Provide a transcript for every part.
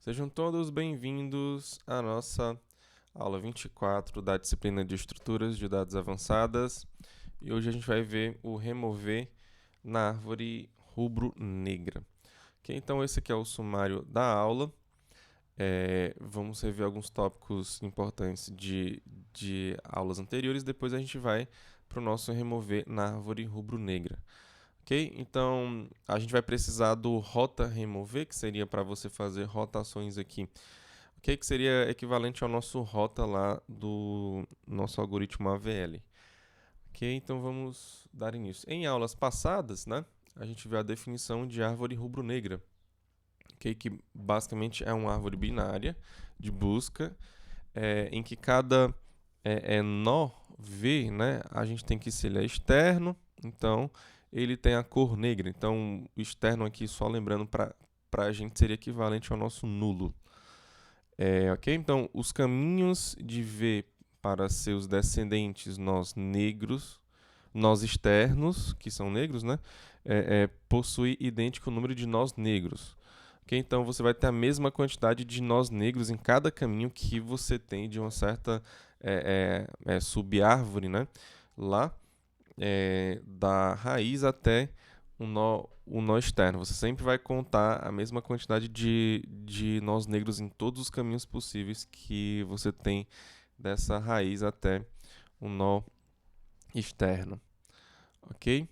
Sejam todos bem-vindos à nossa aula 24 da disciplina de Estruturas de Dados Avançadas. E hoje a gente vai ver o remover na árvore rubro-negra. Okay? Então, esse aqui é o sumário da aula. Vamos rever alguns tópicos importantes de aulas anteriores. Depois a gente vai para o nosso remover na árvore rubro-negra. Ok? Então, a gente vai precisar do rota remover, que seria para você fazer rotações aqui, ok? Que seria equivalente ao nosso rota lá do nosso algoritmo AVL. Ok? Então, vamos dar início. Em aulas passadas, né, a gente viu a definição de árvore rubro-negra, ok? Que basicamente é uma árvore binária de busca, em que cada nó V, né, a gente tem que se ele é externo, então ele tem a cor negra. Então, o externo aqui, só lembrando, para a gente seria equivalente ao nosso nulo. Ok? Então, os caminhos de V para seus descendentes nós negros, nós externos, que são negros, né, possui idêntico número de nós negros. Okay? Então, você vai ter a mesma quantidade de nós negros em cada caminho que você tem de uma certa subárvore, né, lá da raiz até o nó externo. Você sempre vai contar a mesma quantidade de nós negros em todos os caminhos possíveis que você tem dessa raiz até o nó externo. Ok?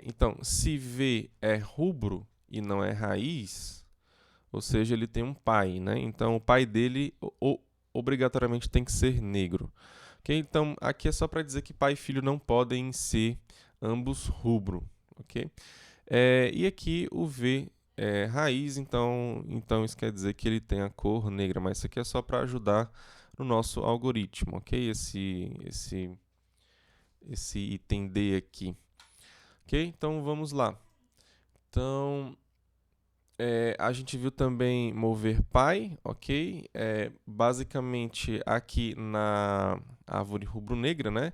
Então, se V é rubro e não é raiz, ou seja, ele tem um pai, né? Então, o pai dele obrigatoriamente tem que ser negro. Okay? Então, aqui é só para dizer que pai e filho não podem ser ambos rubro. Okay? E aqui o V é raiz, então isso quer dizer que ele tem a cor negra, mas isso aqui é só para ajudar no nosso algoritmo, ok? Esse item D aqui. Ok? Então, vamos lá. Então, a gente viu também mover pai, ok? Basicamente, aqui na árvore rubro-negra, né?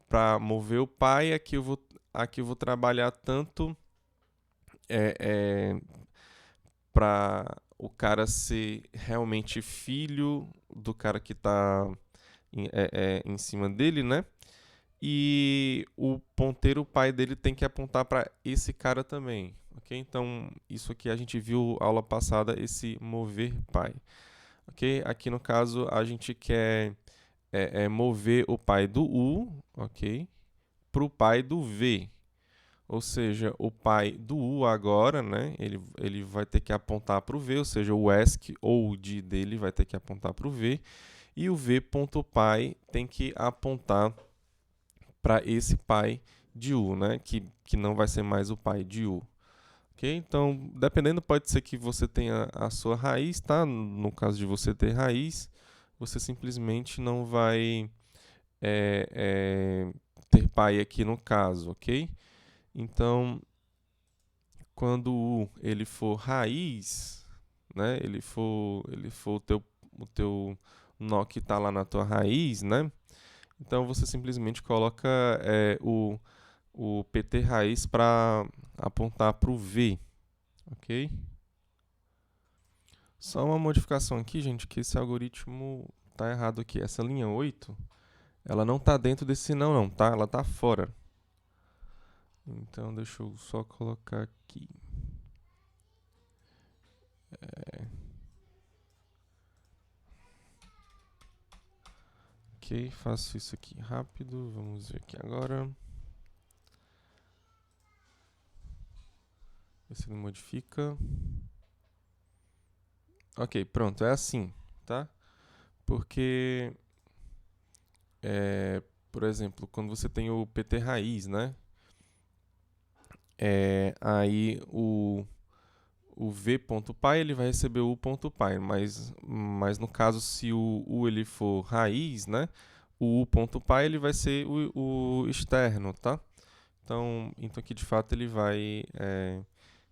Para mover o pai, aqui eu vou trabalhar tanto para o cara ser realmente filho do cara que está em cima dele, né? E o ponteiro, o pai dele, tem que apontar para esse cara também. Ok? Então, isso aqui a gente viu aula passada, esse mover pai. Ok? Aqui no caso, a gente quer mover o pai do U, ok? Para o pai do V. Ou seja, o pai do U agora, né? Ele vai ter que apontar para o V, ou seja, o ESC ou o D dele vai ter que apontar para o V. E o V.pai tem que apontar para esse pai de U, né? Que não vai ser mais o pai de U. Ok? Então, dependendo, pode ser que você tenha a sua raiz, tá? No caso de você ter raiz, você simplesmente não vai ter pai aqui no caso, ok? Então, quando o U ele for raiz, né? Ele for o teu nó que está lá na tua raiz, né? Então você simplesmente coloca o PT raiz para apontar para o V, ok? Só uma modificação aqui, gente, que esse algoritmo tá errado aqui. Essa linha 8, ela não tá dentro desse não, tá? Ela tá fora. Então deixa eu só colocar aqui. Ok, faço isso aqui rápido. Vamos ver aqui agora. Ver se ele modifica. Ok, pronto, é assim, tá? Porque, por exemplo, quando você tem o PT raiz, né? Aí o v.pai ele vai receber o u.pai, mas no caso se o u ele for raiz, né? O u.pai ele vai ser o externo, tá? Então aqui de fato ele vai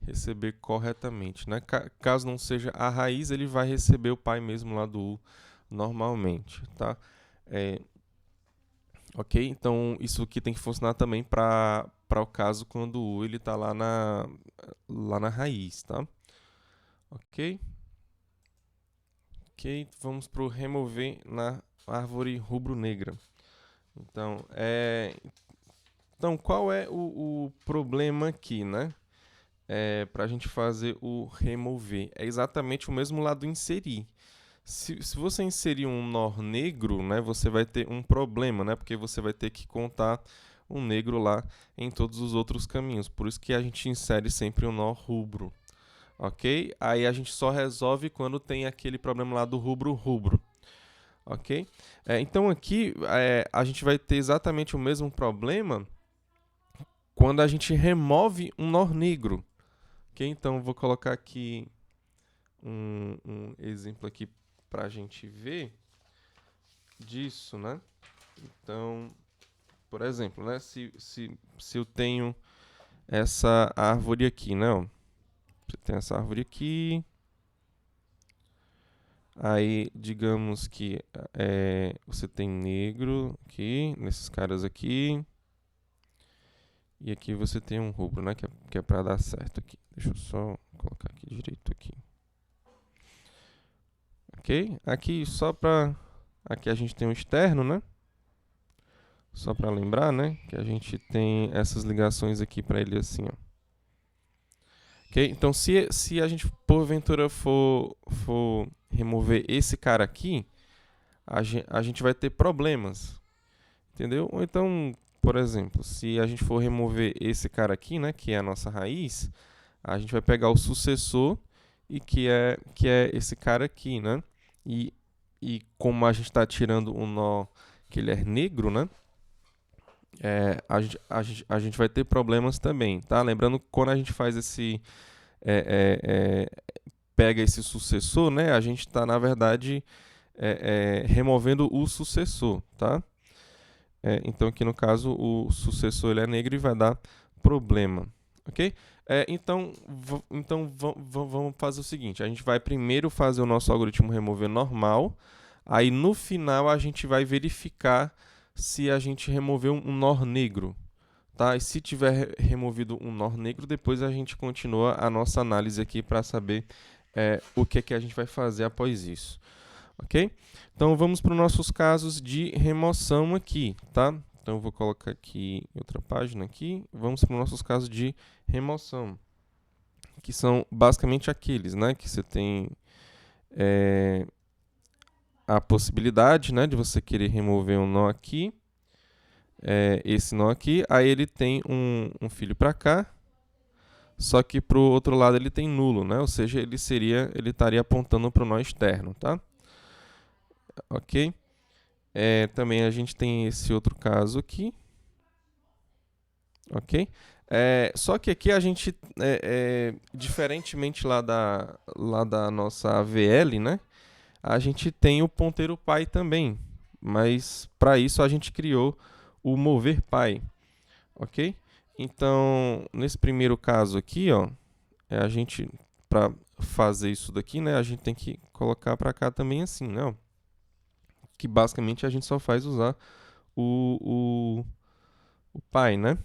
receber corretamente, né? Caso não seja a raiz, ele vai receber o pai mesmo lá do u normalmente, tá? Ok? Então isso aqui tem que funcionar também para o caso quando o u ele está lá na raiz, tá? Ok? Ok, vamos para o remover na árvore rubro-negra. Então, qual é o problema aqui, né? Para a gente fazer o remover. É exatamente o mesmo lá do inserir. Se você inserir um nó negro, né, você vai ter um problema, né? Porque você vai ter que contar um negro lá em todos os outros caminhos. Por isso que a gente insere sempre um nó rubro. Ok? Aí a gente só resolve quando tem aquele problema lá do rubro-rubro. Ok? Então aqui a gente vai ter exatamente o mesmo problema quando a gente remove um nó negro. Ok? Então vou colocar aqui um exemplo aqui para a gente ver disso, né? Então, por exemplo, né? Se eu tenho essa árvore aqui, né? Ó, você tem essa árvore aqui. Aí, digamos que você tem negro aqui, nesses caras aqui. E aqui você tem um rubro, né? Que é para dar certo aqui. Deixa eu só colocar aqui direito aqui. Ok? Aqui só para... Aqui a gente tem um externo, né? Só para lembrar, né? Que a gente tem essas ligações aqui para ele assim, ó. Ok? Então, se a gente porventura for remover esse cara aqui, a gente vai ter problemas. Entendeu? Ou então, por exemplo, se a gente for remover esse cara aqui, né? Que é a nossa raiz, a gente vai pegar o sucessor e que é esse cara aqui, né? E como a gente está tirando um nó que ele é negro, né? A gente vai ter problemas também, tá? Lembrando que quando a gente faz pega esse sucessor, né? A gente está, na verdade, removendo o sucessor, tá? Então, aqui no caso, o sucessor ele é negro e vai dar problema, ok? Então vamos fazer o seguinte, a gente vai primeiro fazer o nosso algoritmo remover normal, aí no final a gente vai verificar se a gente removeu um nó negro, tá? E se tiver removido um nó negro, depois a gente continua a nossa análise aqui para saber o que é que a gente vai fazer após isso, ok? Então vamos para os nossos casos de remoção aqui, tá? Então eu vou colocar aqui outra página aqui. Vamos para os nossos casos de remoção, que são basicamente aqueles, né? Que você tem a possibilidade, né, de você querer remover um nó aqui, esse nó aqui, aí ele tem um filho para cá, só que para o outro lado ele tem nulo, né? Ou seja, ele estaria apontando para o nó externo, tá? Ok? Também a gente tem esse outro caso aqui, ok? Só que aqui a gente, diferentemente lá da nossa AVL, né? A gente tem o ponteiro pai também, mas para isso a gente criou o mover pai, ok? Então, nesse primeiro caso aqui, ó, a gente, para fazer isso daqui, né? A gente tem que colocar para cá também assim, né? Ó, que basicamente a gente só faz usar o pai, né?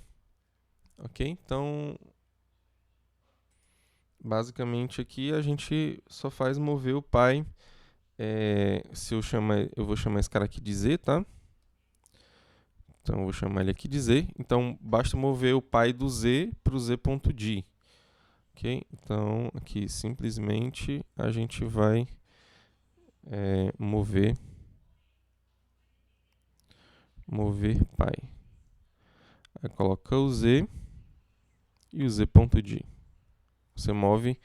Ok? Então, basicamente aqui a gente só faz mover o pai. Eu vou chamar esse cara aqui de Z, tá? Então, eu vou chamar ele aqui de Z. Então, basta mover o pai do Z para o Z.D. Ok? Então, aqui simplesmente a gente vai mover pai. Aí coloca o Z e o Z.D. Você move.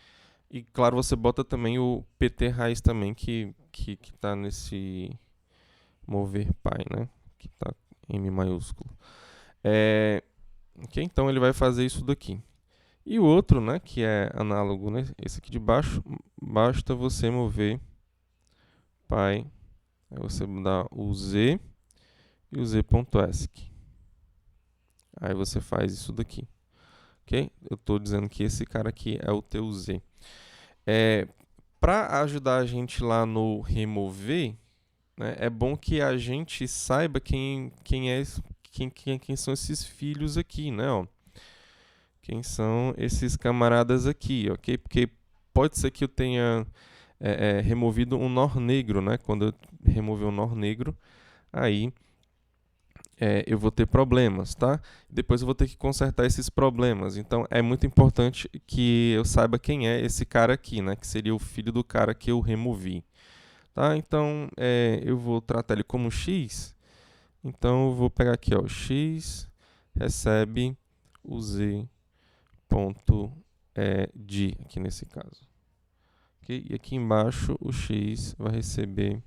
E claro, você bota também o PT raiz também, que está nesse mover pai, né? Que está M maiúsculo. Ok, então ele vai fazer isso daqui. E o outro, né, que é análogo, né, esse aqui de baixo, basta você mover pai. Aí você dá o Z e o Z.ASCII. Aí você faz isso daqui. Ok? Eu estou dizendo que esse cara aqui é o teu Z. Para ajudar a gente lá no remover, né, é bom que a gente saiba quem são esses filhos aqui, né? Ó. Quem são esses camaradas aqui, ok? Porque pode ser que eu tenha removido um nó negro, né? Quando eu remover um nó negro, aí eu vou ter problemas, tá? Depois eu vou ter que consertar esses problemas. Então é muito importante que eu saiba quem é esse cara aqui, né? Que seria o filho do cara que eu removi, tá? Então eu vou tratar ele como x. Então eu vou pegar aqui, ó, x recebe o z ponto d aqui nesse caso. Okay? E aqui embaixo o x vai receber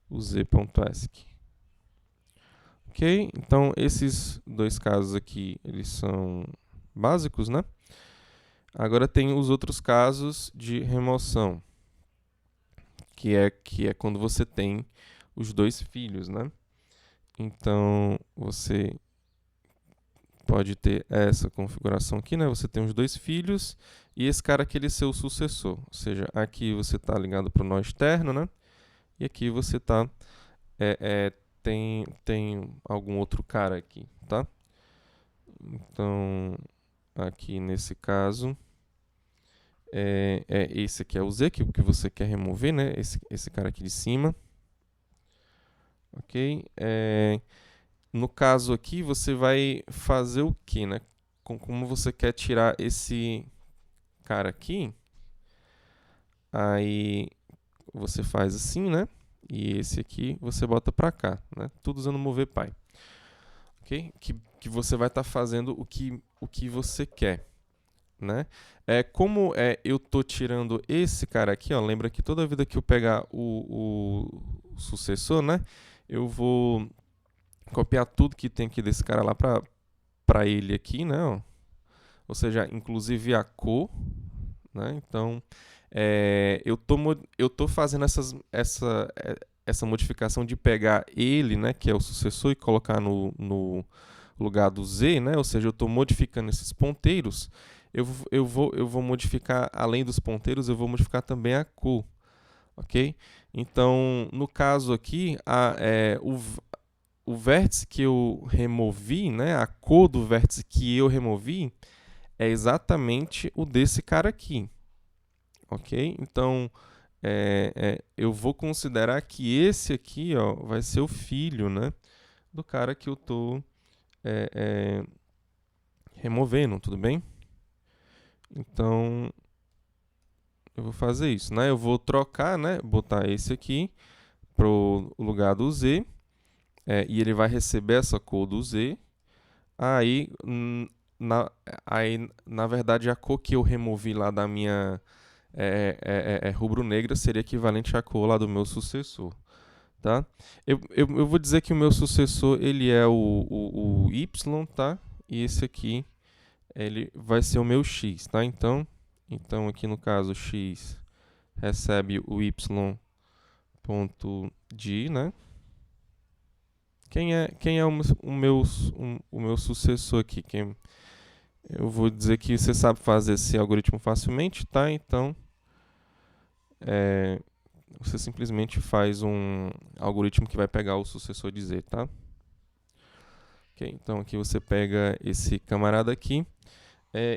o z.esc. Ok? Então esses dois casos aqui, eles são básicos, né? Agora tem os outros casos de remoção, que é quando você tem os dois filhos, né? Então você pode ter essa configuração aqui, né? Você tem os dois filhos e esse cara aqui ele é seu sucessor. Ou seja, aqui você está ligado para o nó externo, né? E aqui você tá, tem algum outro cara aqui, tá? Então, aqui nesse caso, esse aqui é o Z, que você quer remover, né? Esse cara aqui de cima. Ok? No caso aqui, você vai fazer o que, né? Como você quer tirar esse cara aqui, aí você faz assim, né? E esse aqui você bota para cá, né? Tudo usando mover pai. Ok? Que você vai estar fazendo o que você quer, né? Como eu tô tirando esse cara aqui, ó, lembra que toda vida que eu pegar o sucessor, né? Eu vou copiar tudo que tem aqui desse cara lá para ele aqui, né? Ó. Ou seja, inclusive a cor, né? Então, eu tô fazendo essa modificação de pegar ele, né? Que é o sucessor, e colocar no lugar do Z, né? Ou seja, eu estou modificando esses ponteiros. Eu vou modificar, além dos ponteiros, eu vou modificar também a cor, ok? Então, no caso aqui, o vértice que eu removi, né? A cor do vértice que eu removi é exatamente o desse cara aqui, ok? Então, eu vou considerar que esse aqui, ó, vai ser o filho, né? Do cara que eu estou removendo, tudo bem? Então, eu vou fazer isso, né? Eu vou trocar, né? Botar esse aqui pro lugar do Z, e ele vai receber essa cor do Z. Aí, na verdade, a cor que eu removi lá da minha rubro-negra seria equivalente à cor lá do meu sucessor, tá? Eu vou dizer que o meu sucessor ele é o Y, tá? E esse aqui ele vai ser o meu X, tá? Então aqui no caso X recebe o Y ponto D, né? Quem é o meu sucessor aqui? Eu vou dizer que você sabe fazer esse algoritmo facilmente, tá? Então você simplesmente faz um algoritmo que vai pegar o sucessor de Z, tá? Ok, então aqui você pega esse camarada aqui,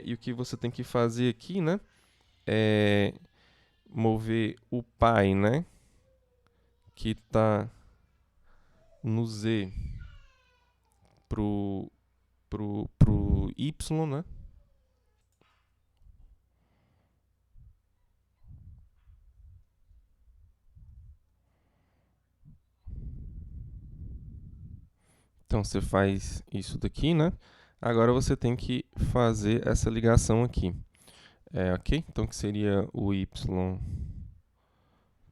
e o que você tem que fazer aqui, né? É mover o pai, né? Que está no Z pro Y, né? Então você faz isso daqui, né? Agora você tem que fazer essa ligação aqui. Ok? Então que seria o Y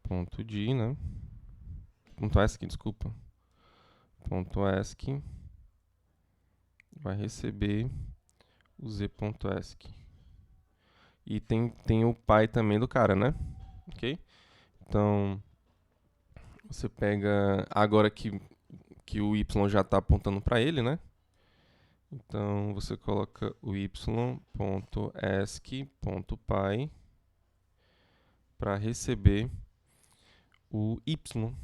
ponto D, né? Ponto ASCII, desculpa. Ponto ASCII vai receber o Z.ASCII. E tem o pai também do cara, né? Ok? Então, você pega... Agora que o Y já está apontando para ele, né? Então, você coloca o y.ascii.py para receber o Y.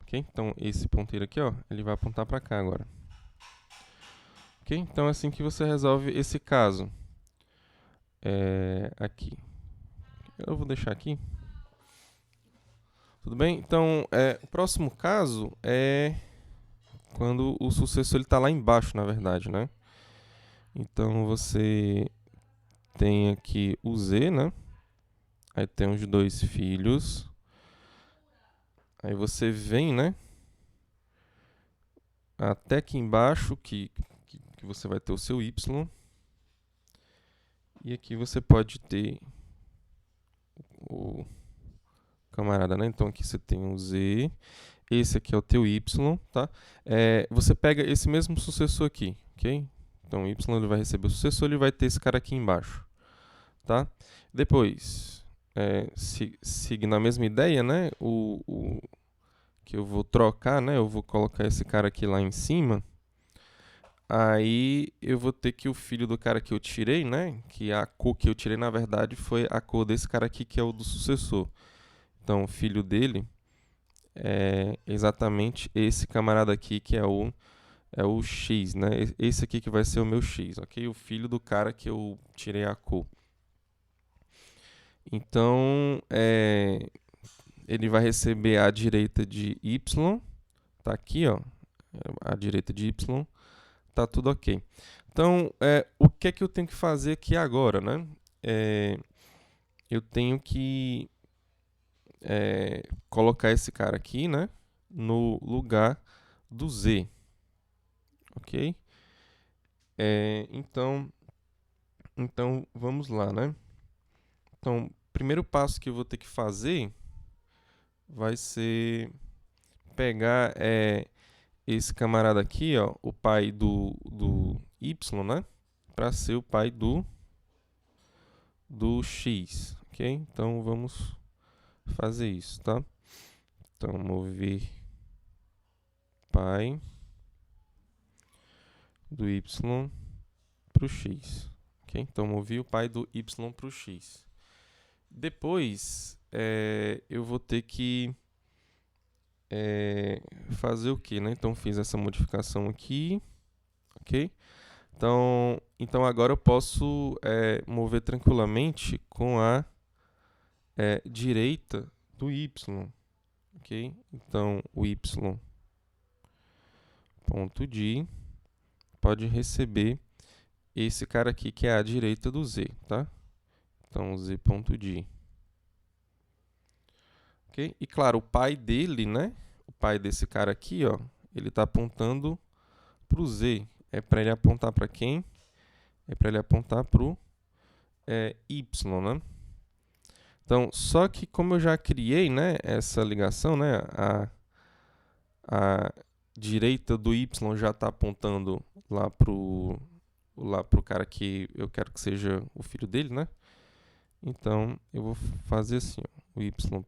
Ok? Então, esse ponteiro aqui, ó, ele vai apontar para cá agora. Ok? Então, é assim que você resolve esse caso. Aqui. Eu vou deixar aqui. Tudo bem? Então, o próximo caso é quando o sucessor está lá embaixo, na verdade, né? Então, você tem aqui o Z, né? Aí tem os dois filhos. Aí você vem, né? Até aqui embaixo, que você vai ter o seu Y. E aqui você pode ter o camarada, né? Então aqui você tem o Z. Esse aqui é o teu Y, tá? Você pega esse mesmo sucessor aqui, ok? Então o Y ele vai receber o sucessor, ele vai ter esse cara aqui embaixo, tá? Depois, seguindo a mesma ideia, né? O que eu vou trocar, né? Eu vou colocar esse cara aqui lá em cima. Aí eu vou ter que o filho do cara que eu tirei, né? Que a cor que eu tirei, na verdade, foi a cor desse cara aqui, que é o do sucessor. Então, o filho dele é exatamente esse camarada aqui, que é o X, né? Esse aqui que vai ser o meu X, ok? O filho do cara que eu tirei a cor. Então, ele vai receber a direita de Y, tá aqui, ó, a direita de Y, tá tudo ok. Então, o que é que eu tenho que fazer aqui agora, né? Eu tenho que colocar esse cara aqui, né, no lugar do Z, ok? Então vamos lá, né? Então, o primeiro passo que eu vou ter que fazer vai ser pegar esse camarada aqui, ó, o pai do Y, né? Para ser o pai do X, ok? Então vamos fazer isso, tá? Então, mover pai do Y para o X, ok? Então, movi o pai do Y para o X. Depois, eu vou ter que fazer o que, né? Então, fiz essa modificação aqui, ok? Então agora eu posso mover tranquilamente com a direita do Y, ok? Então, o Y ponto D pode receber esse cara aqui que é a direita do Z, tá? Então, Z ponto D. Ok? E claro, o pai dele, né? O pai desse cara aqui, ó, ele está apontando para o Z. É para ele apontar para quem? É para ele apontar para o Y, né? Então, só que como eu já criei, né, essa ligação, né, a direita do Y já está apontando lá pro cara que eu quero que seja o filho dele, né? Então, eu vou fazer assim, ó, o y.d.pai,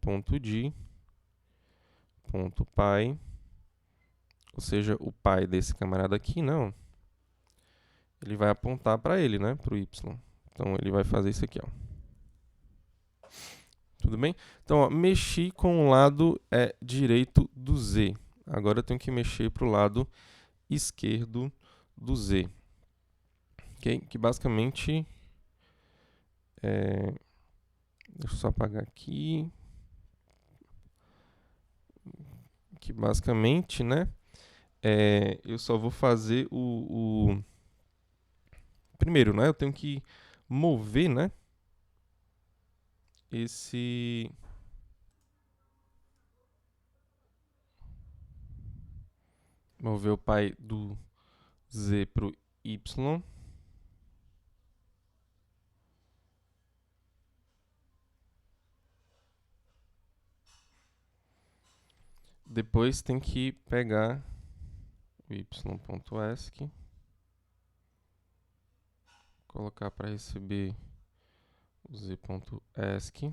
ou seja, o pai desse camarada aqui, não, ele vai apontar para ele, né, para o Y. Então, ele vai fazer isso aqui, ó. Tudo bem? Então, ó, mexi com o lado direito do Z. Agora eu tenho que mexer para o lado esquerdo do Z. Okay? Que basicamente... deixa eu só apagar aqui. Que basicamente, né? Eu só vou fazer Primeiro, né? Eu tenho que mover, né? Mover o pai do Z pro Y. Depois tem que pegar o y.esc, colocar para receber o z.esc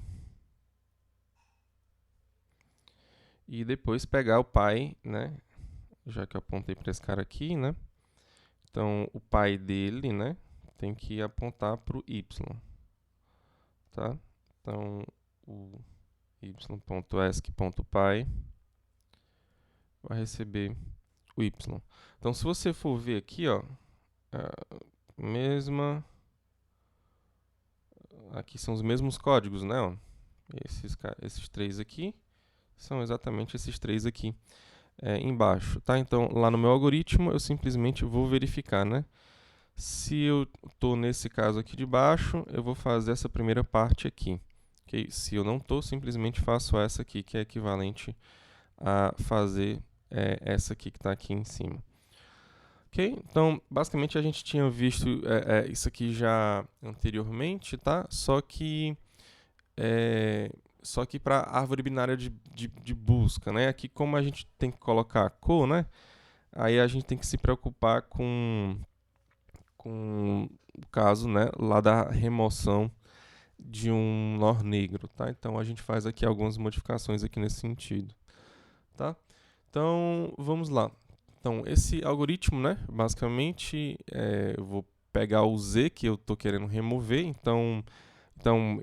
e depois pegar o pai, né? Já que eu apontei para esse cara aqui, né? Então o pai dele, né? Tem que apontar para o y, tá? Então o y.esc.pai vai receber o y. Então se você for ver aqui, ó, aqui são os mesmos códigos, né? Ó. Esses três aqui São exatamente esses 3 aqui embaixo, tá? Então, lá no meu algoritmo, eu simplesmente vou verificar, né? Se eu estou nesse caso aqui de baixo, eu vou fazer essa primeira parte aqui. Okay? Se eu não estou, simplesmente faço essa aqui, que é equivalente a fazer essa aqui que está aqui em cima. Ok? Então, basicamente, a gente tinha visto isso aqui já anteriormente, tá? Só que para árvore binária de busca, né? Aqui, como a gente tem que colocar a cor, né? Aí a gente tem que se preocupar com o caso, né, lá da remoção de um nó negro, tá? Então a gente faz aqui algumas modificações aqui nesse sentido, tá? Então vamos lá. Então esse algoritmo, né, basicamente eu vou pegar o Z que eu estou querendo remover, então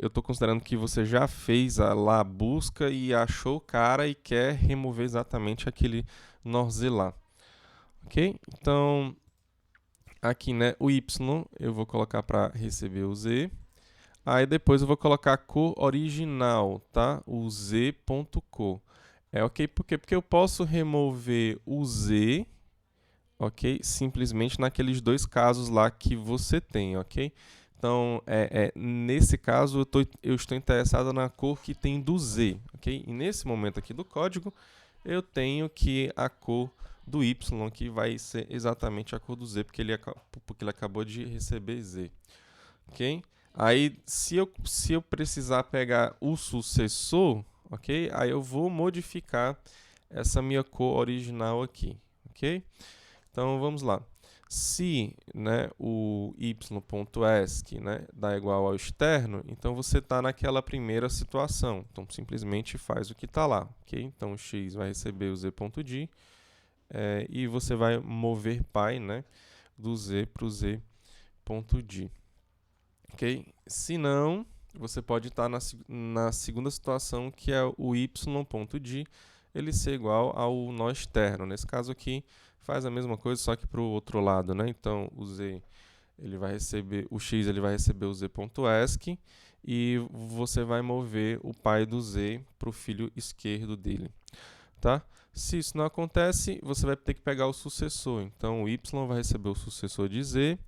eu estou considerando que você já fez lá a busca e achou o cara e quer remover exatamente aquele nó Z lá, ok? Então aqui, né, o Y eu vou colocar para receber o Z. Aí depois eu vou colocar a cor original, tá? O Z.cor. Ok? Por quê? Porque eu posso remover o Z, ok? Simplesmente naqueles 2 casos lá que você tem, ok? Então, nesse caso, eu estou interessado na cor que tem do Z, ok? E nesse momento aqui do código, eu tenho que a cor do Y, que vai ser exatamente a cor do Z, porque ele acabou de receber Z, ok? Aí, se eu precisar pegar o sucessor, ok? Aí eu vou modificar essa minha cor original aqui, ok? Então, vamos lá. Se, né, o y.esc, né, dá igual ao externo, então você está naquela primeira situação. Então, simplesmente faz o que está lá, ok? Então, o x vai receber o z.d e você vai mover pi, né, do z para o z.d. Ok? Se não, você pode estar na segunda situação, que é o y.d, ele ser igual ao nó externo. Nesse caso aqui, faz a mesma coisa, só que para o outro lado, né? Então, o z ele vai receber, o x ele vai receber o z.esc e você vai mover o pi do z para o filho esquerdo dele, tá? Se isso não acontece, você vai ter que pegar o sucessor. Então, o y vai receber o sucessor de z.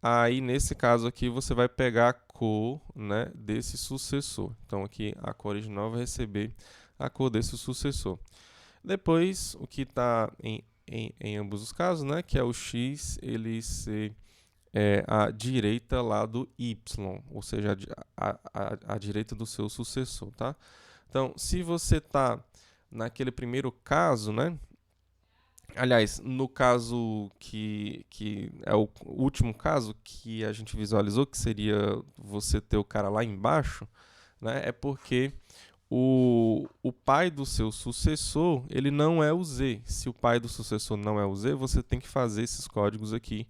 Aí, nesse caso aqui, você vai pegar a cor, né, desse sucessor. Então, aqui, a cor original vai receber a cor desse sucessor. Depois, o que está em ambos os casos, né, que é o x, ele ser a direita lá do y, ou seja, a direita do seu sucessor, tá? Então, se você está naquele primeiro caso, né, aliás, no caso que é o último caso que a gente visualizou, que seria você ter o cara lá embaixo, né, é porque o pai do seu sucessor, ele não é o Z. Se o pai do sucessor não é o Z, você tem que fazer esses códigos aqui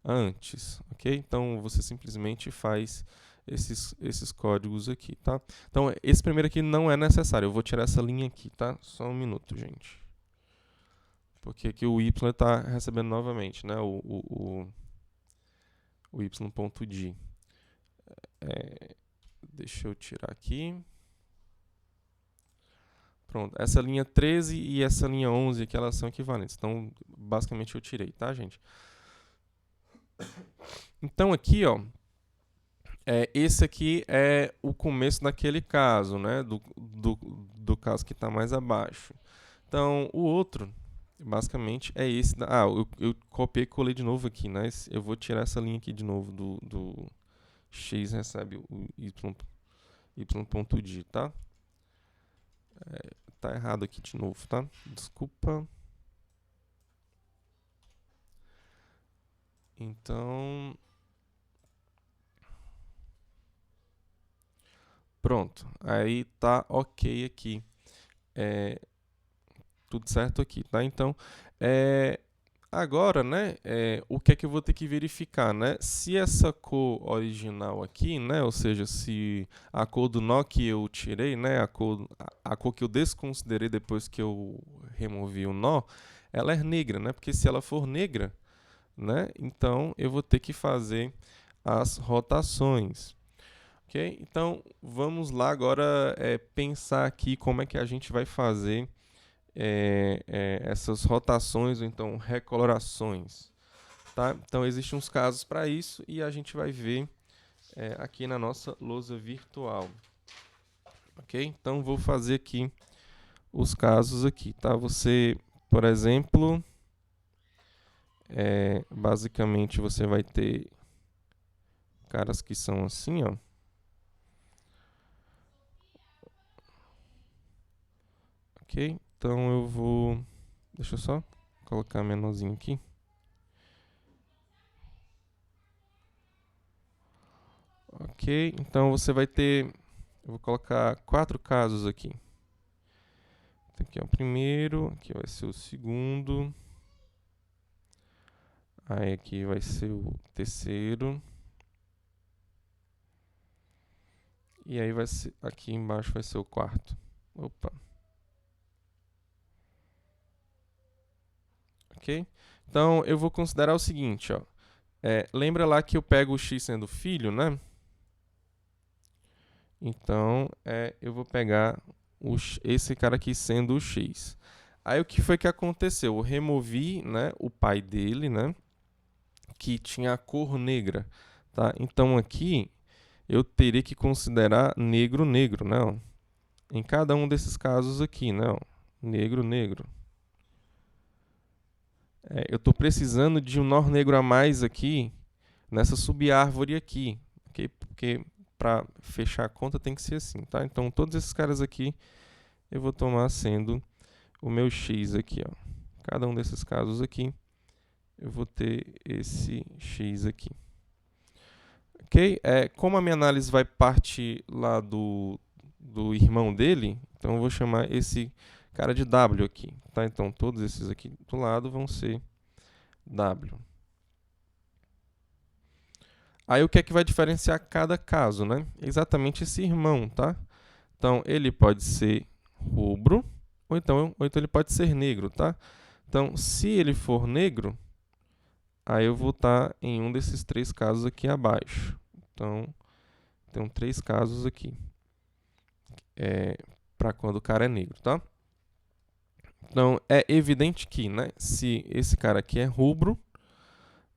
antes, ok? Então, você simplesmente faz esses códigos aqui, tá? Então, esse primeiro aqui não é necessário. Eu vou tirar essa linha aqui, tá? Só um minuto, gente. Porque aqui o y está recebendo novamente, né? O y.d. Deixa eu tirar aqui. Pronto, essa linha 13 e essa linha 11 aqui, elas são equivalentes. Então, basicamente eu tirei, tá, gente? Então aqui, ó, esse aqui é o começo daquele caso, né? Do caso que está mais abaixo. Então, o outro, basicamente, é esse. Eu copiei e colei de novo aqui, né? Eu vou tirar essa linha aqui de novo do x recebe o y.d, tá? Tá errado aqui de novo, tá? Desculpa. Então, pronto. Aí tá ok aqui. Tudo certo aqui, tá? Então, agora, né, o que é que eu vou ter que verificar, né? Se essa cor original aqui, né, ou seja, se a cor do nó que eu tirei, né, a cor que eu desconsiderei depois que eu removi o nó, ela é negra, né? Porque se ela for negra, né, então eu vou ter que fazer as rotações. Ok? Então, vamos lá agora pensar aqui como é que a gente vai fazer essas rotações ou então recolorações. Tá? Então, existem uns casos para isso e a gente vai ver aqui na nossa lousa virtual. Ok? Então, vou fazer aqui os casos aqui, tá? Você, por exemplo, basicamente você vai ter caras que são assim, ó. Ok? Então eu vou... Deixa eu só colocar menorzinho aqui. Ok? Então você vai ter... Eu vou colocar 4 casos aqui. Então, aqui é o primeiro, aqui vai ser o segundo. Aí aqui vai ser o terceiro. E aí vai ser... Aqui embaixo vai ser o quarto. Opa. Ok? Então eu vou considerar o seguinte, ó. Lembra lá que eu pego o x sendo filho, né? Então, eu vou pegar esse cara aqui sendo o x. Aí o que foi que aconteceu? Eu removi, né, o pai dele, né, que tinha a cor negra, tá? Então aqui eu teria que considerar negro, negro, né? Ó. Em cada um desses casos aqui, né? Ó. Negro, negro. Eu estou precisando de um nó negro a mais aqui nessa subárvore aqui, ok? Porque para fechar a conta tem que ser assim, tá? Então todos esses caras aqui eu vou tomar sendo o meu x aqui, ó. Cada um desses casos aqui eu vou ter esse x aqui. Ok? Como a minha análise vai partir lá do irmão dele, então eu vou chamar esse cara de W aqui, tá? Então todos esses aqui do lado vão ser W. Aí o que é que vai diferenciar cada caso, né? Exatamente esse irmão, tá? Então ele pode ser rubro ou então ele pode ser negro, tá? Então se ele for negro, aí eu vou estar em um desses 3 casos aqui abaixo. Então tem 3 casos aqui para quando o cara é negro, tá? Então é evidente que, né, se esse cara aqui é rubro,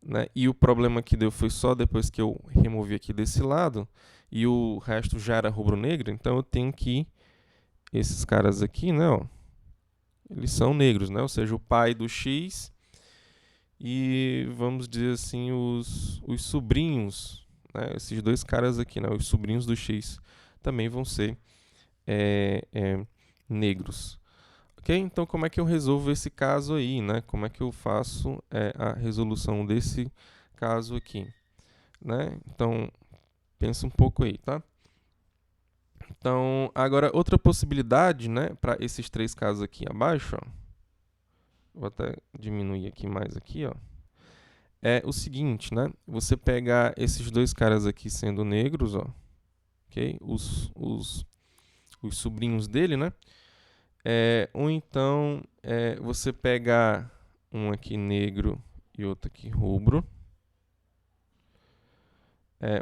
né, e o problema que deu foi só depois que eu removi aqui desse lado, e o resto já era rubro-negro, então eu tenho que esses caras aqui, né, ó, eles são negros, né, ou seja, o pai do X e, vamos dizer assim, os sobrinhos, né, esses 2 caras aqui, né, os sobrinhos do X, também vão ser negros. Ok? Então, como é que eu resolvo esse caso aí, né? Como é que eu faço a resolução desse caso aqui, né? Então, pensa um pouco aí, tá? Então, agora outra possibilidade, né, para esses 3 casos aqui abaixo, ó, vou até diminuir aqui mais aqui, ó, é o seguinte, né? Você pegar esses 2 caras aqui sendo negros, ó, ok? Os sobrinhos dele, né? Ou então você pegar um aqui negro e outro aqui rubro.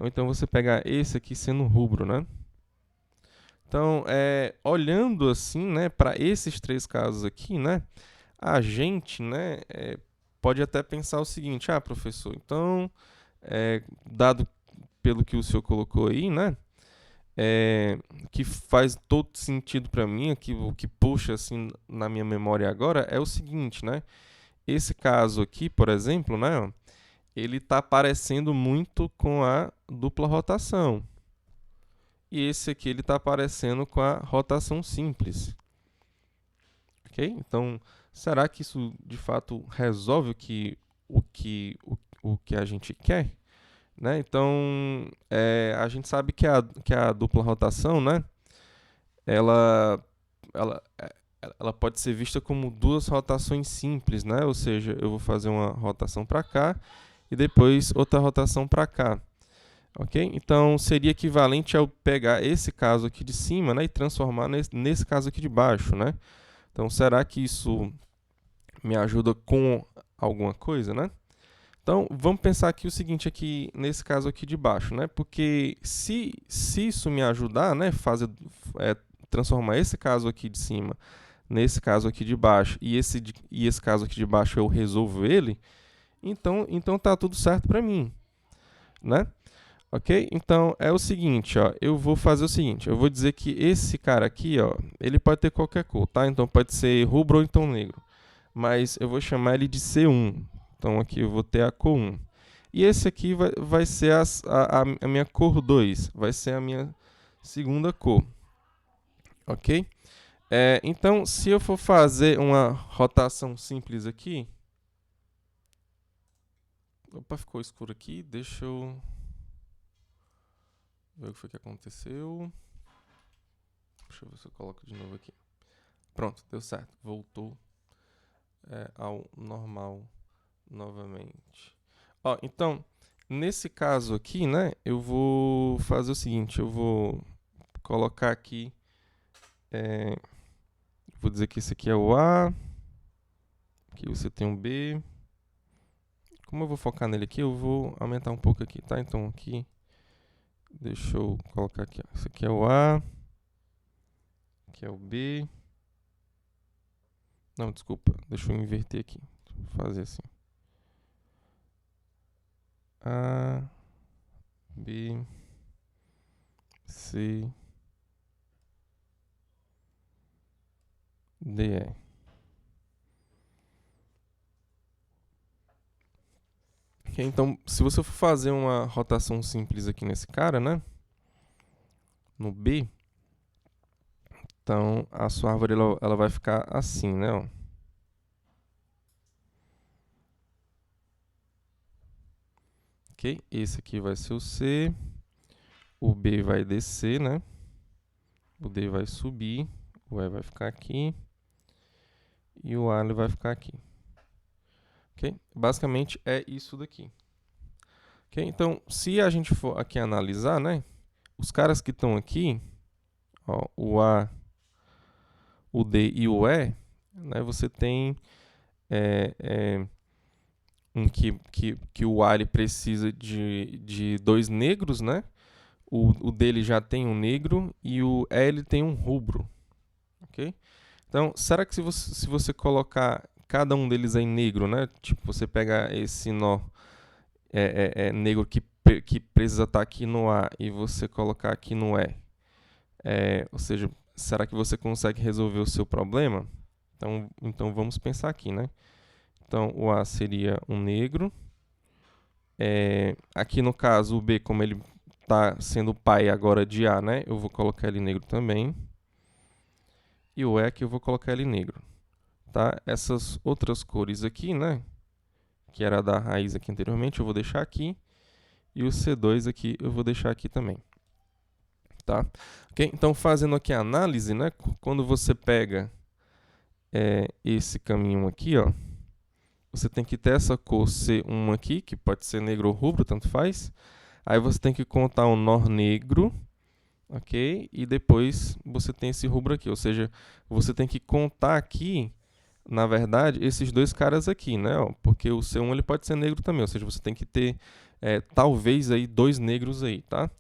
Ou então você pegar esse aqui sendo rubro, né? Então, olhando assim, né, para esses 3 casos aqui, né, a gente, né, pode até pensar o seguinte: ah, professor, então, dado pelo que o senhor colocou aí, né, que faz todo sentido para mim, o que puxa assim na minha memória agora é o seguinte, né? Esse caso aqui, por exemplo, né, ó, ele está parecendo muito com a dupla rotação. E esse aqui ele está parecendo com a rotação simples. Ok? Então, será que isso de fato resolve o que a gente quer? Né? Então, a gente sabe que a dupla rotação, né, ela, ela, ela pode ser vista como 2 rotações simples, né? Ou seja, eu vou fazer uma rotação para cá e depois outra rotação para cá. Ok? Então, seria equivalente ao pegar esse caso aqui de cima, né, e transformar nesse caso aqui de baixo, né? Então, será que isso me ajuda com alguma coisa, né? Então, vamos pensar aqui o seguinte, aqui, nesse caso aqui de baixo, né? Porque se isso me ajudar, né, transformar esse caso aqui de cima nesse caso aqui de baixo e esse caso aqui de baixo eu resolvo ele, então tá tudo certo para mim, né? Ok? Então, é o seguinte, ó, eu vou fazer o seguinte, eu vou dizer que esse cara aqui, ó, ele pode ter qualquer cor, tá? Então, pode ser rubro ou então negro, mas eu vou chamar ele de C1. Então, aqui eu vou ter a cor 1. E esse aqui vai ser a minha cor 2, vai ser a minha segunda cor, ok? Então, se eu for fazer uma rotação simples aqui... Opa, ficou escuro aqui, deixa eu ver o que foi que aconteceu. Deixa eu ver se eu coloco de novo aqui. Pronto, deu certo, voltou ao normal novamente. Ó, então, nesse caso aqui, né, eu vou fazer o seguinte, eu vou colocar aqui, vou dizer que esse aqui é o A, aqui você tem um B. Como eu vou focar nele aqui, eu vou aumentar um pouco aqui, tá? Então aqui, deixa eu colocar aqui, ó. Esse aqui é o A, aqui é o B. Não, desculpa, deixa eu inverter aqui, vou fazer assim. A, B, C, D, E. Okay, então, se você for fazer uma rotação simples aqui nesse cara, né? No B, então a sua árvore ela vai ficar assim, né? Ó. Ok? Esse aqui vai ser o C, o B vai descer, né? O D vai subir, o E vai ficar aqui e o A ele vai ficar aqui. Ok? Basicamente é isso daqui. Ok? Então, se a gente for aqui analisar, né? Os caras que estão aqui, ó, o A, o D e o E, né? Você tem que o A ele precisa de dois negros, né? O dele já tem um negro e o E ele tem um rubro. Ok? Então, será que se você colocar cada um deles em negro, né? Tipo, você pega esse nó negro que precisa estar aqui no A e você colocar aqui no E, ou seja, será que você consegue resolver o seu problema? Então vamos pensar aqui, né? Então, o A seria um negro. Aqui no caso, o B, como ele está sendo pai agora de A, né? Eu vou colocar ele negro também. E o E aqui eu vou colocar ele negro. Tá? Essas outras cores aqui, né? Que era da raiz aqui anteriormente, eu vou deixar aqui. E o C2 aqui eu vou deixar aqui também. Tá? Okay? Então, fazendo aqui a análise, né? Quando você pega esse caminho aqui, ó, você tem que ter essa cor C1 aqui, que pode ser negro ou rubro, tanto faz. Aí você tem que contar um nó negro, ok? E depois você tem esse rubro aqui, ou seja, você tem que contar aqui, na verdade, esses dois caras aqui, né? Ó, porque o C1 ele pode ser negro também, ou seja, você tem que ter talvez aí dois negros aí, tá?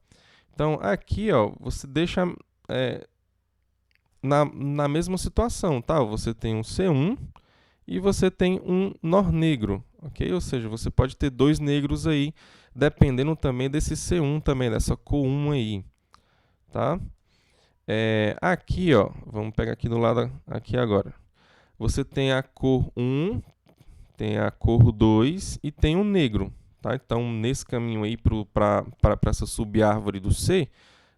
Então aqui, ó, você deixa na mesma situação, tá? Você tem um C1 e você tem um nó negro, ok? Ou seja, você pode ter dois negros aí, dependendo também desse C1 também, dessa cor 1 aí, tá? Aqui, ó, vamos pegar aqui do lado aqui agora. Você tem a cor 1, tem a cor 2 e tem um negro, tá? Então, nesse caminho aí para essa subárvore do C,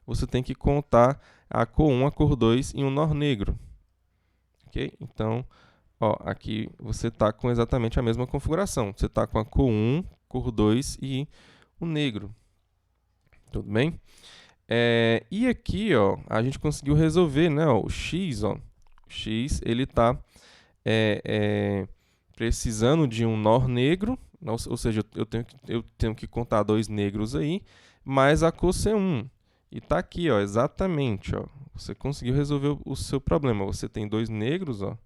você tem que contar a cor 1, a cor 2 e um nó negro, ok? Então, ó, aqui você está com exatamente a mesma configuração. Você está com a cor 1, cor 2 e o negro. Tudo bem? E aqui, ó, a gente conseguiu resolver, né? Ó, o X, ó, o X, ele está precisando de um nó negro, ou seja, eu tenho que contar dois negros aí, mais a cor C1. E está aqui, ó, exatamente, ó, você conseguiu resolver o seu problema. Você tem dois negros, ó,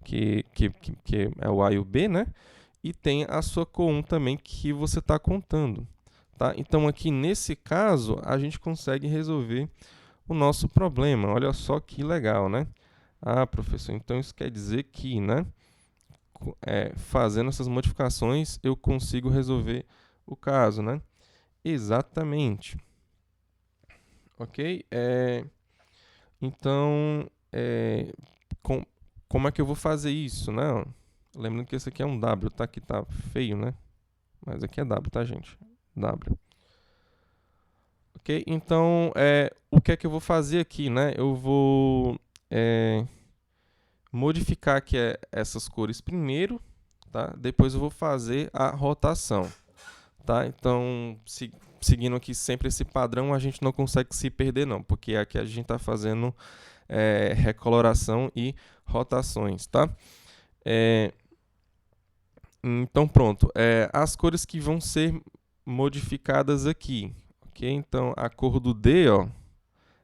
que é o A e o B, né? e tem a sua cor 1 também que você está contando. Tá? Então, aqui nesse caso, a gente consegue resolver o nosso problema. Olha só que legal, né? Ah, professor, então isso quer dizer que, né, fazendo essas modificações, eu consigo resolver o caso, né? Exatamente. Ok? Então, como é que eu vou fazer isso, né? Lembrando que esse aqui é um W, tá? Aqui tá feio, né? Mas aqui é W, tá, gente? W. Ok? Então, o que é que eu vou fazer aqui, né? Eu vou modificar aqui essas cores primeiro, tá? Depois eu vou fazer a rotação, tá? Então, seguindo aqui sempre esse padrão, a gente não consegue se perder não, porque aqui a gente está fazendo recoloração e rotações, tá? Então, pronto. As cores que vão ser modificadas aqui, ok? Então, a cor do D, ó,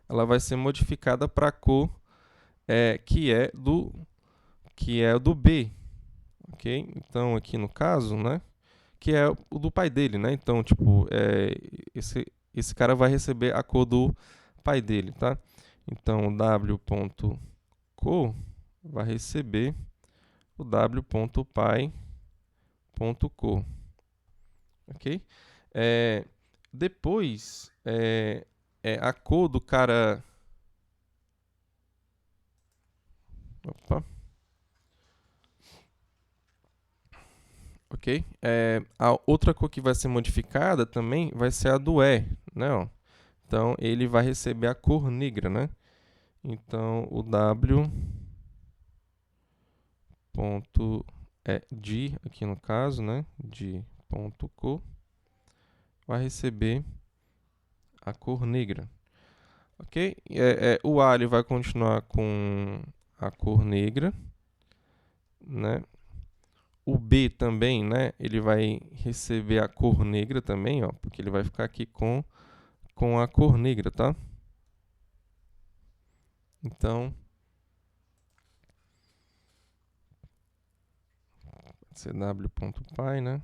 ela vai ser modificada para a cor que é do B, ok? Então, aqui no caso, né, que é o do pai dele, né? Então, tipo, esse cara vai receber a cor do pai dele, tá? Então, w.cor vai receber o w.pai.cor, ok? Depois, a cor do cara... Opa. Ok? A outra cor que vai ser modificada também vai ser a do E, né? Ó. Então, ele vai receber a cor negra, né? Então, o W ponto de, aqui no caso, né? De ponto cor, vai receber a cor negra. Ok? O A ele vai continuar com a cor negra, né? O B também, né? Ele vai receber a cor negra também, ó, porque ele vai ficar aqui com a cor negra, tá? Então, cw.pai, né?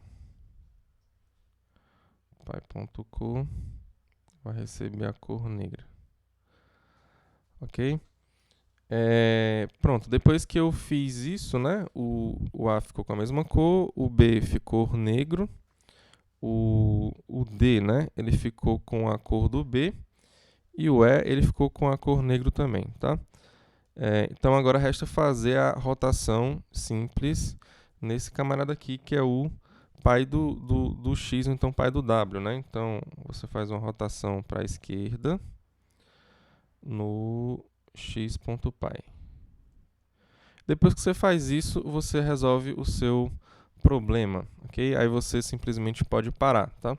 Pai.cor vai receber a cor negra. Ok? Pronto, depois que eu fiz isso, né? O A ficou com a mesma cor, o B ficou negro, o D, né? Ele ficou com a cor do B e o E ele ficou com a cor negro também, tá? Então agora resta fazer a rotação simples nesse camarada aqui, que é o pai do X, ou então pai do W, né? Então você faz uma rotação para a esquerda no x.pai. Depois que você faz isso, você resolve o seu problema, ok? Aí você simplesmente pode parar, tá?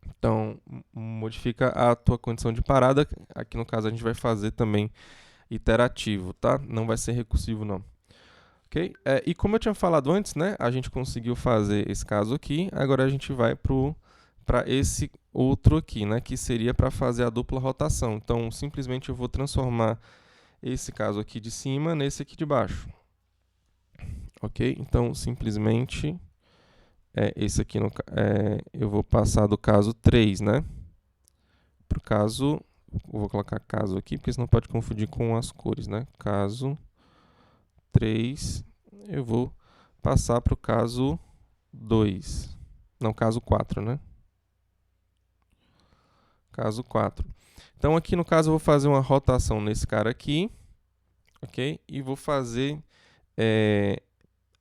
Então, modifica a tua condição de parada. Aqui no caso a gente vai fazer também iterativo, tá? Não vai ser recursivo, não. Ok? E como eu tinha falado antes, né? A gente conseguiu fazer esse caso aqui. Agora a gente vai para esse outro aqui, né? Que seria para fazer a dupla rotação. Então, simplesmente eu vou transformar esse caso aqui de cima nesse aqui de baixo. Ok? Então, simplesmente, esse aqui eu vou passar do caso 3, né? Para o caso, eu vou colocar caso aqui, porque senão pode confundir com as cores, né? Caso 3, eu vou passar para o caso 2. Não, caso 4, né? Caso 4. Então, aqui no caso, eu vou fazer uma rotação nesse cara aqui, ok? E vou fazer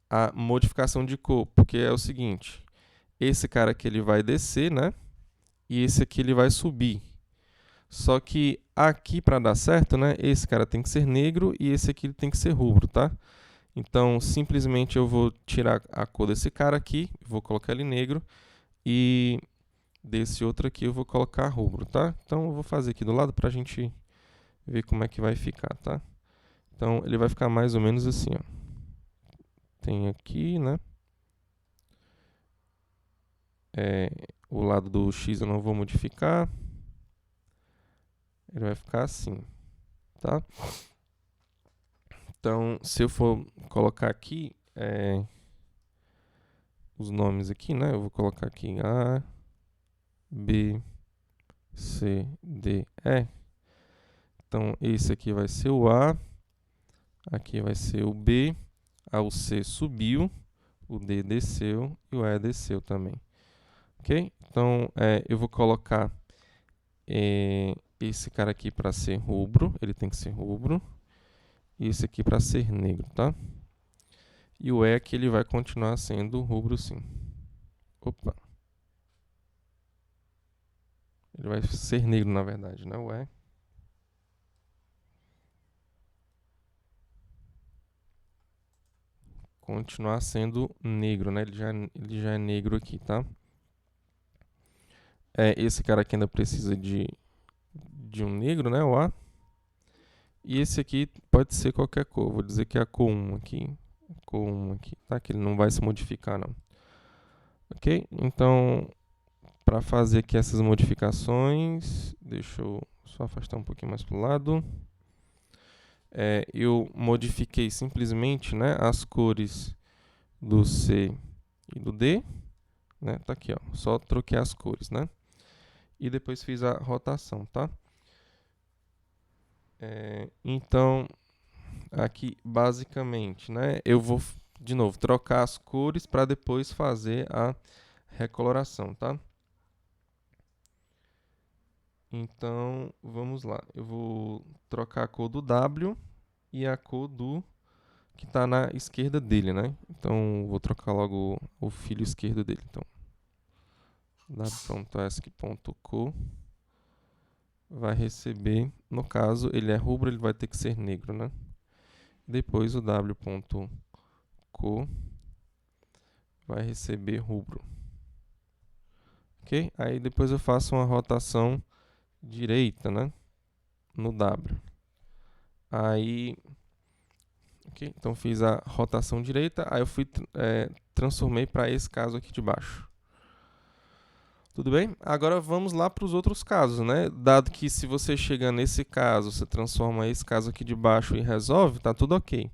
a modificação de cor, porque é o seguinte, esse cara aqui ele vai descer, né? E esse aqui ele vai subir. Só que aqui para dar certo, né? Esse cara tem que ser negro e esse aqui tem que ser rubro, tá? Então, simplesmente eu vou tirar a cor desse cara aqui, vou colocar ele negro e desse outro aqui eu vou colocar rubro, tá? Então, eu vou fazer aqui do lado para a gente ver como é que vai ficar, tá? Então, ele vai ficar mais ou menos assim, ó. Tem aqui, né? O lado do X eu não vou modificar. Ele vai ficar assim, tá? Então, se eu for colocar aqui, os nomes aqui, né? Eu vou colocar aqui A, B, C, D, E. Então, esse aqui vai ser o A, aqui vai ser o B, o C subiu, o D desceu e o E desceu também. Ok? Então, eu vou colocar esse cara aqui para ser rubro, ele tem que ser rubro, e esse aqui para ser negro, tá? E o E aqui ele vai continuar sendo rubro sim. Opa! Ele vai ser negro, na verdade, né? O E. Continuar sendo negro, né? Ele já é negro aqui, tá? Esse cara aqui ainda precisa de um negro, né? O A. E esse aqui pode ser qualquer cor. Vou dizer que é a cor 1 aqui. Cor 1 aqui, tá? Que ele não vai se modificar, não. Ok? Então, para fazer aqui essas modificações, deixa eu só afastar um pouquinho mais para o lado. Eu modifiquei simplesmente, né, as cores do C e do D, né? Tá aqui, ó. Só troquei as cores, né? E depois fiz a rotação, tá? Então, aqui basicamente, né, eu vou de novo trocar as cores para depois fazer a recoloração, tá? Então, vamos lá. Eu vou trocar a cor do W e a cor do que está na esquerda dele, né? Então, vou trocar logo o filho esquerdo dele. Então, w.esc.cor vai receber, no caso, ele é rubro, ele vai ter que ser negro, né? Depois o w.cor vai receber rubro. Ok? Aí depois eu faço uma rotação direita, né? No W. Aí, ok? Então fiz a rotação direita, aí eu transformei para esse caso aqui de baixo. Tudo bem? Agora vamos lá para os outros casos, né? Dado que se você chegar nesse caso, você transforma esse caso aqui de baixo e resolve, tá tudo ok.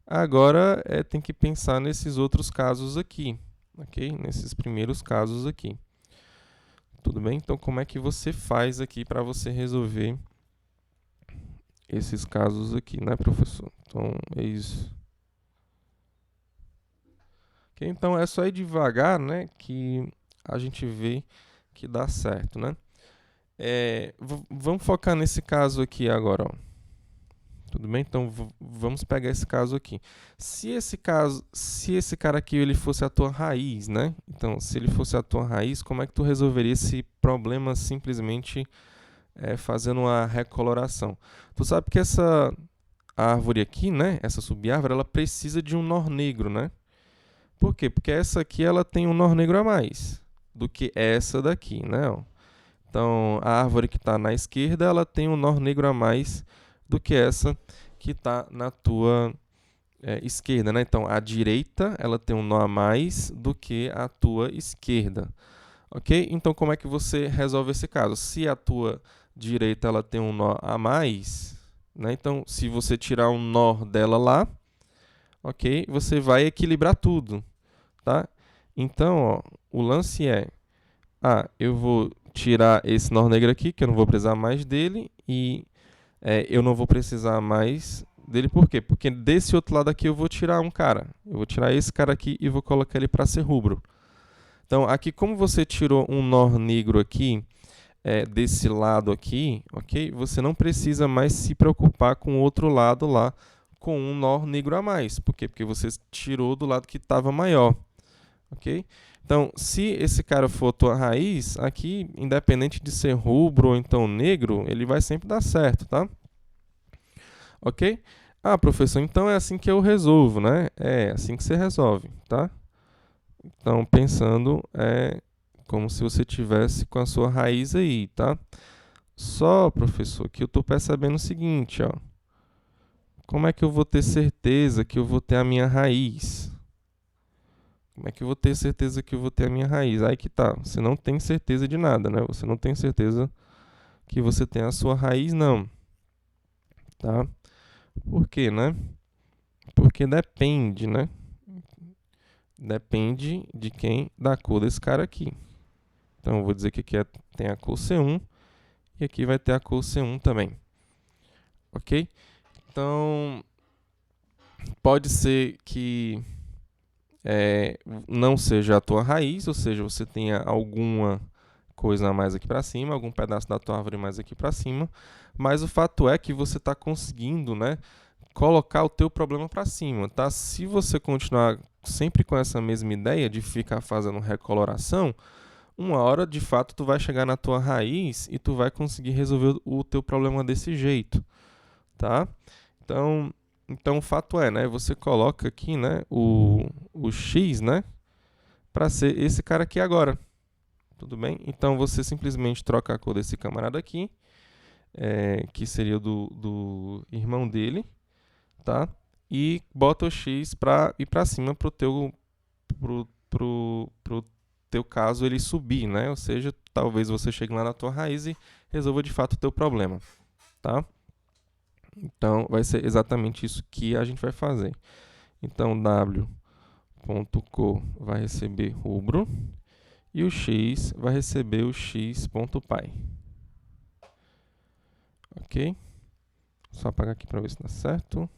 Agora tem que pensar nesses outros casos aqui, ok? Nesses primeiros casos aqui. Tudo bem? Então como é que você faz aqui para você resolver esses casos aqui, né, professor? Então é isso. Okay? Então é só ir devagar, né, que a gente vê que dá certo, né? Vamos focar nesse caso aqui agora, ó. Tudo bem? Então vamos pegar esse caso aqui. Se esse cara aqui ele fosse a tua raiz, né? Então, se ele fosse a tua raiz, como é que tu resolveria esse problema simplesmente fazendo uma recoloração? Tu sabe que essa árvore aqui, né? Essa subárvore, ela precisa de um nó negro, né? Por quê? Porque essa aqui ela tem um nó negro a mais do que essa daqui, né? Ó. Então, a árvore que está na esquerda, ela tem um nó negro a mais do que essa que está na tua esquerda, né? Então, a direita, ela tem um nó a mais do que a tua esquerda, ok? Então, como é que você resolve esse caso? Se a tua direita, ela tem um nó a mais, né? Então, se você tirar um nó dela lá, ok? Você vai equilibrar tudo, tá? Então, ó, o lance eu vou tirar esse nó negro aqui, que eu não vou precisar mais dele, e eu não vou precisar mais dele, por quê? Porque desse outro lado aqui eu vou tirar um cara. Eu vou tirar esse cara aqui e vou colocar ele para ser rubro. Então, aqui, como você tirou um nó negro aqui, desse lado aqui, ok? Você não precisa mais se preocupar com o outro lado lá, com um nó negro a mais. Por quê? Porque você tirou do lado que estava maior, ok? Então, se esse cara for a tua raiz, aqui, independente de ser rubro ou então negro, ele vai sempre dar certo, tá? Ok? Ah, professor, então é assim que eu resolvo, né? É assim que você resolve, tá? Então, pensando, como se você tivesse com a sua raiz aí, tá? Só, professor, que eu estou percebendo o seguinte, ó. Como é que eu vou ter certeza que eu vou ter a minha raiz? Como é que eu vou ter certeza que eu vou ter a minha raiz? Aí que tá, você não tem certeza de nada, né? Você não tem certeza que você tem a sua raiz, não. Tá? Por quê, né? Porque depende, né? Depende de quem? Da cor desse cara aqui. Então, eu vou dizer que aqui tem a cor C1 e aqui vai ter a cor C1 também. Ok? Então, pode ser que não seja a tua raiz, ou seja, você tenha alguma coisa a mais aqui para cima, algum pedaço da tua árvore mais aqui para cima, mas o fato é que você está conseguindo, né, colocar o teu problema para cima, tá? Se você continuar sempre com essa mesma ideia de ficar fazendo recoloração, uma hora de fato tu vai chegar na tua raiz e tu vai conseguir resolver o teu problema desse jeito, tá? Então o fato é, né, você coloca aqui, né, o x, né, para ser esse cara aqui agora. Tudo bem? Então você simplesmente troca a cor desse camarada aqui, que seria do irmão dele, tá? E bota o x para ir para cima pro teu caso ele subir, né? Ou seja, talvez você chegue lá na tua raiz e resolva de fato o teu problema, tá? Então vai ser exatamente isso que a gente vai fazer. Então w.cor vai receber rubro e o x vai receber o x.pi. Ok? Só apagar aqui para ver se dá certo.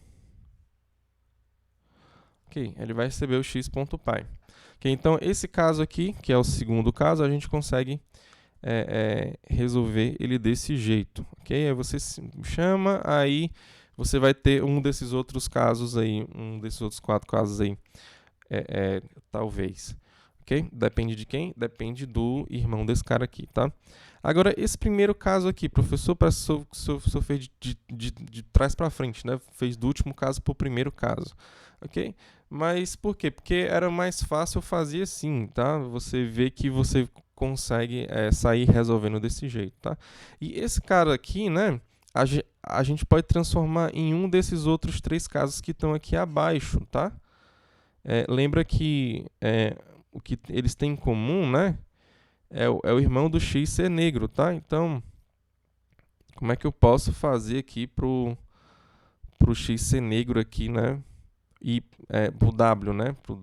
Ok, ele vai receber o x.pi. Okay, então, esse caso aqui, que é o segundo caso, a gente consegue resolver ele desse jeito. Ok? Aí você chama, aí você vai ter um desses outros casos aí, um desses outros 4 casos aí, talvez. Ok? Depende de quem? Depende do irmão desse cara aqui, tá? Agora, esse primeiro caso aqui, professor, parece que o senhor fez de trás para frente, né? Fez do último caso para o primeiro caso, ok? Mas por quê? Porque era mais fácil eu fazer assim, tá? Você vê que você consegue sair resolvendo desse jeito, tá? E esse cara aqui, né? A gente pode transformar em um desses outros 3 casos que estão aqui abaixo, tá? Lembra que o que eles têm em comum, né? É o irmão do x ser negro, tá? Então, como é que eu posso fazer aqui pro x ser negro aqui, né? E pro w, né? Pro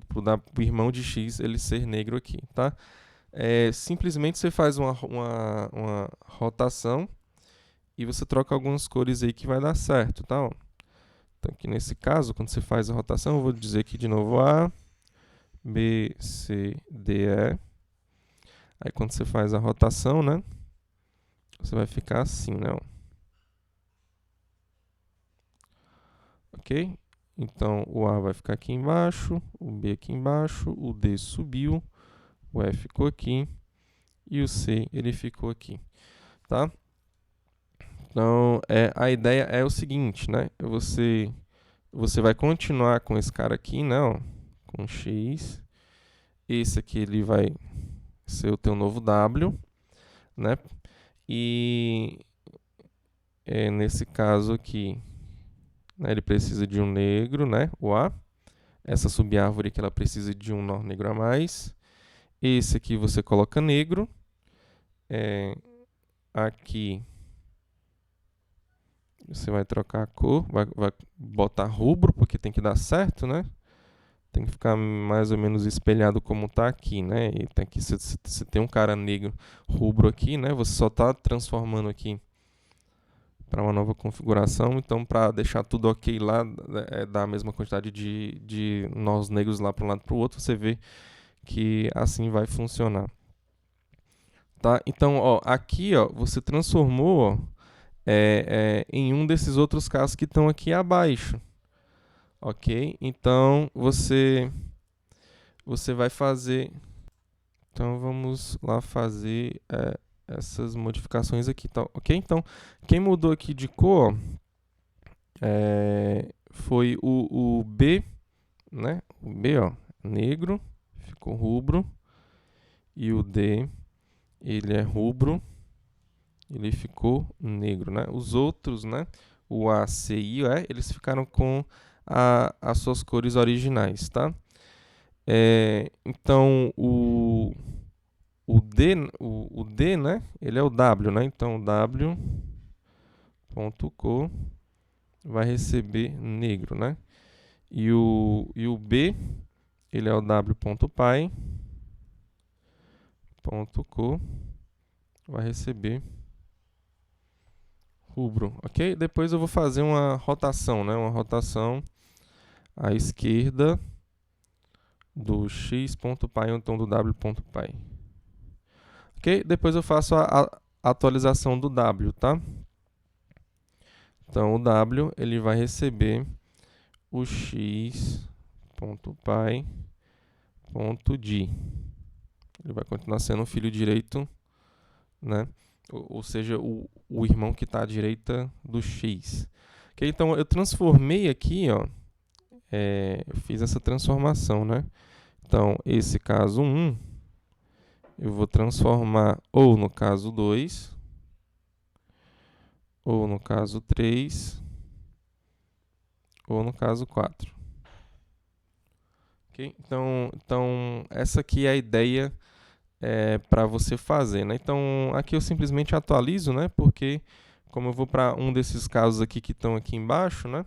irmão de x ele ser negro aqui, tá? Simplesmente você faz uma rotação e você troca algumas cores aí que vai dar certo, tá? Ó. Então, aqui nesse caso, quando você faz a rotação, eu vou dizer aqui de novo A, B, C, D, E. Aí quando você faz a rotação, né? Você vai ficar assim, né? Ok? Então o A vai ficar aqui embaixo, o B aqui embaixo, o D subiu, o F ficou aqui e o C ele ficou aqui, tá? Então a ideia é o seguinte, né? Você vai continuar com esse cara aqui, né? Ó, com X. Esse aqui ele vai ser o teu novo W, né? E nesse caso aqui, né, ele precisa de um negro, né? O A. Essa subárvore aqui ela precisa de um nó negro a mais. Esse aqui você coloca negro. Aqui você vai trocar a cor, vai botar rubro, porque tem que dar certo, né? Tem que ficar mais ou menos espelhado como está aqui, né? E tem que, se tem um cara negro rubro aqui, né? Você só está transformando aqui para uma nova configuração. Então, para deixar tudo ok lá, dar a mesma quantidade de nós negros lá para um lado e para o outro, você vê que assim vai funcionar. Tá? Então, ó, aqui ó, você transformou ó, em um desses outros casos que estão aqui abaixo. Ok? Então, você vai fazer... Então, vamos lá fazer essas modificações aqui, tá? Ok? Então, quem mudou aqui de cor foi o B, né? O B, ó, negro, ficou rubro. E o D, ele é rubro, ele ficou negro, né? Os outros, né? O A, C e o E, eles ficaram com as suas cores originais, tá? Então, o D, né? Ele é o W, né? Então, W.cor vai receber negro, né? E o B, ele é o w.pai, .co, vai receber rubro, ok? Depois eu vou fazer uma rotação, né? Uma rotação à esquerda do x.pai, ou então do w.pai. Ok? Depois eu faço a atualização do w, tá? Então o w ele vai receber o x.pai.d. Ele vai continuar sendo o filho direito, né? Ou seja, o irmão que está à direita do x. Okay? Então eu transformei aqui, ó, eu fiz essa transformação, né? Então esse caso 1, eu vou transformar ou no caso 2, ou no caso 3, ou no caso 4. Okay? Então, essa aqui é a ideia para você fazer, né? Então, aqui eu simplesmente atualizo, né? Porque como eu vou para um desses casos aqui que estão aqui embaixo, né?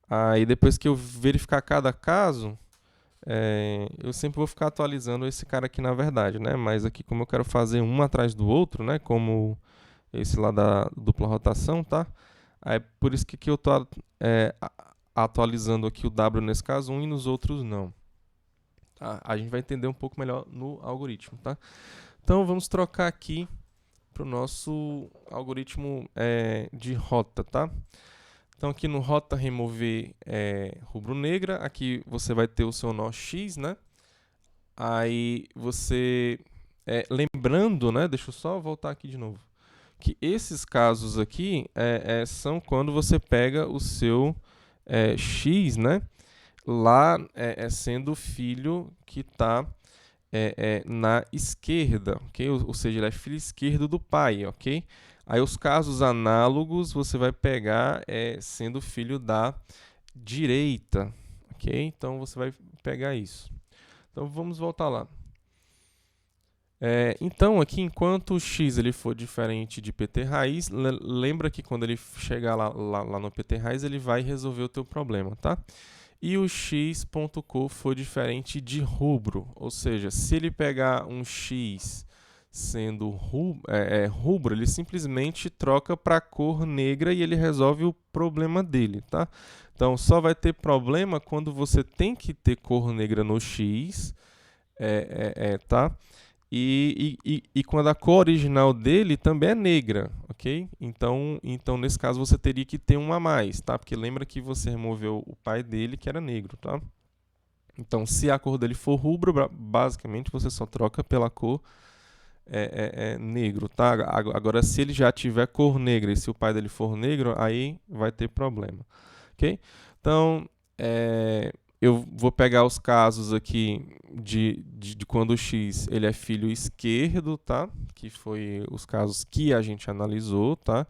Aí depois que eu verificar cada caso, eu sempre vou ficar atualizando esse cara aqui na verdade, né? Mas aqui como eu quero fazer um atrás do outro, né? Como esse lá da dupla rotação, tá? Aí por isso que eu estou atualizando aqui o W nesse caso 1 e nos outros não. Tá? A gente vai entender um pouco melhor no algoritmo, tá? Então vamos trocar aqui para o nosso algoritmo de rota, tá? Então aqui no rota remover rubro-negra, aqui você vai ter o seu nó X, né? Aí você, lembrando, né? Deixa eu só voltar aqui de novo. Que esses casos aqui são quando você pega o seu X, né? Lá sendo o filho que está na esquerda, ok? Ou seja, ele é filho esquerdo do pai, ok? Aí os casos análogos você vai pegar sendo filho da direita, ok? Então você vai pegar isso. Então vamos voltar lá. Então aqui, enquanto o x ele for diferente de pt raiz, lembra que quando ele chegar lá no pt raiz, ele vai resolver o teu problema, tá? E o x.co for diferente de rubro, ou seja, se ele pegar um x sendo rubro, ele simplesmente troca para cor negra e ele resolve o problema dele, tá? Então só vai ter problema quando você tem que ter cor negra no x, tá? E quando a cor original dele também é negra, ok? Então, nesse caso, você teria que ter um a mais, tá? Porque lembra que você removeu o pai dele, que era negro, tá? Então, se a cor dele for rubro, basicamente você só troca pela cor negro, tá? Agora, se ele já tiver cor negra e se o pai dele for negro, aí vai ter problema, ok? Então, eu vou pegar os casos aqui de quando o x ele é filho esquerdo, tá? Que foi os casos que a gente analisou, tá?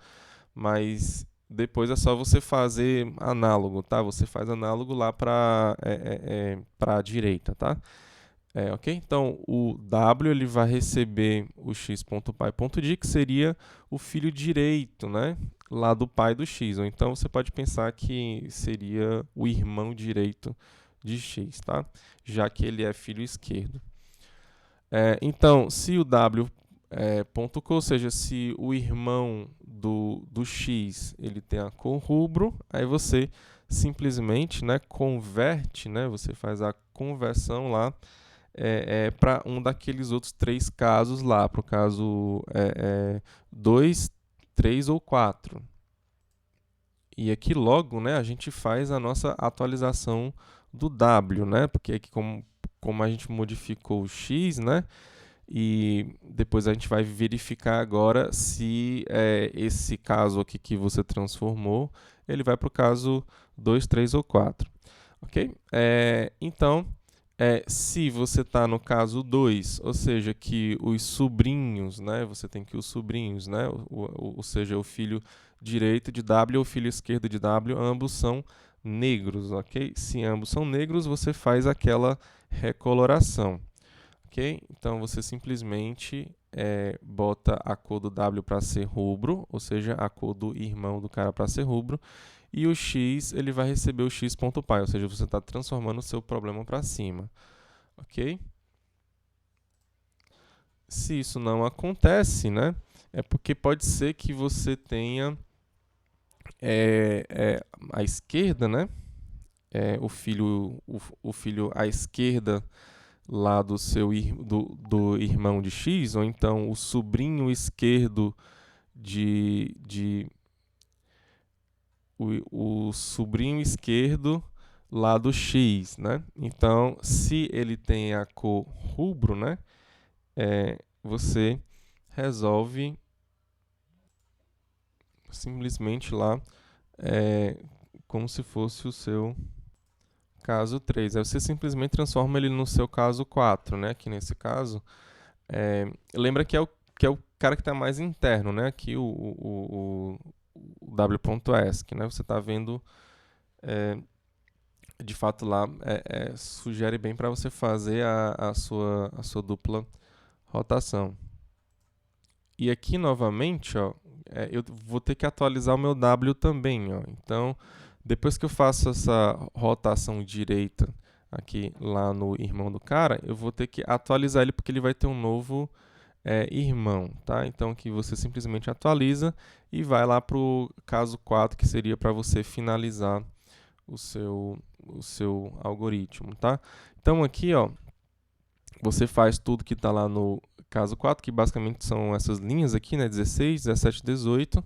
Mas depois é só você fazer análogo, tá? Você faz análogo lá para a direita, tá? Ok? Então, o W ele vai receber o x.pai.d, que seria o filho direito, né? Lá do pai do x. Ou então você pode pensar que seria o irmão direito de x, tá? Já que ele é filho esquerdo. Então, se o w .co, ou seja, se o irmão do x ele tem a cor rubro, aí você simplesmente, né, converte, né, você faz a conversão lá para um daqueles outros três casos lá, para o caso 2, 3 ou 4. E aqui logo, né, a gente faz a nossa atualização do W, né, porque aqui como a gente modificou o X, né, e depois a gente vai verificar agora se esse caso aqui que você transformou, ele vai para o caso 2, 3 ou 4. Ok? Então, se você está no caso 2, ou seja, que os sobrinhos, né, você tem que os sobrinhos, né, ou seja, o filho direito de W ou o filho esquerdo de W, ambos são negros, ok? Se ambos são negros, você faz aquela recoloração, ok? Então você simplesmente bota a cor do W para ser rubro, ou seja, a cor do irmão do cara para ser rubro, e o x ele vai receber o x.π, ou seja, você está transformando o seu problema para cima, ok? Se isso não acontece, né, é porque pode ser que você tenha à esquerda, né, o filho à esquerda lá do irmão de x, ou então o sobrinho esquerdo o sobrinho esquerdo lá do x, né? Então, se ele tem a cor rubro, né, você resolve simplesmente lá como se fosse o seu caso 3. Aí você simplesmente transforma ele no seu caso 4, né? Aqui nesse caso, lembra que é o cara que está mais interno, né? Aqui o w.esc, né? Você está vendo, de fato lá, sugere bem para você fazer a sua dupla rotação. E aqui novamente, ó, eu vou ter que atualizar o meu W também, ó. Então, depois que eu faço essa rotação direita aqui lá no irmão do cara, eu vou ter que atualizar ele porque ele vai ter um novo irmão, tá? Então aqui você simplesmente atualiza e vai lá para o caso 4, que seria para você finalizar o seu algoritmo, tá? Então aqui, ó, você faz tudo que está lá no caso 4, que basicamente são essas linhas aqui, né? 16, 17, 18.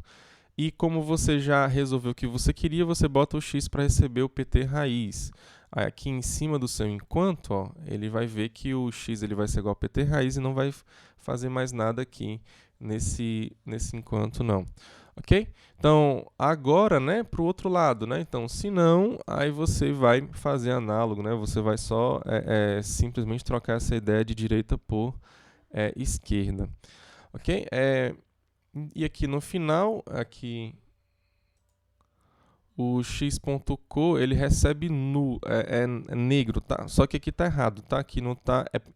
E como você já resolveu o que você queria, você bota o x para receber o pt raiz. Aí aqui em cima do seu enquanto, ó, ele vai ver que o x ele vai ser igual a pt raiz e não vai fazer mais nada aqui nesse enquanto não. Ok? Então, agora, né, para o outro lado, né? Então, se não, aí você vai fazer análogo, né? Você vai só simplesmente trocar essa ideia de direita por esquerda. Ok? E aqui no final, aqui o x.co ele recebe negro, tá? Só que aqui tá errado, tá? Aqui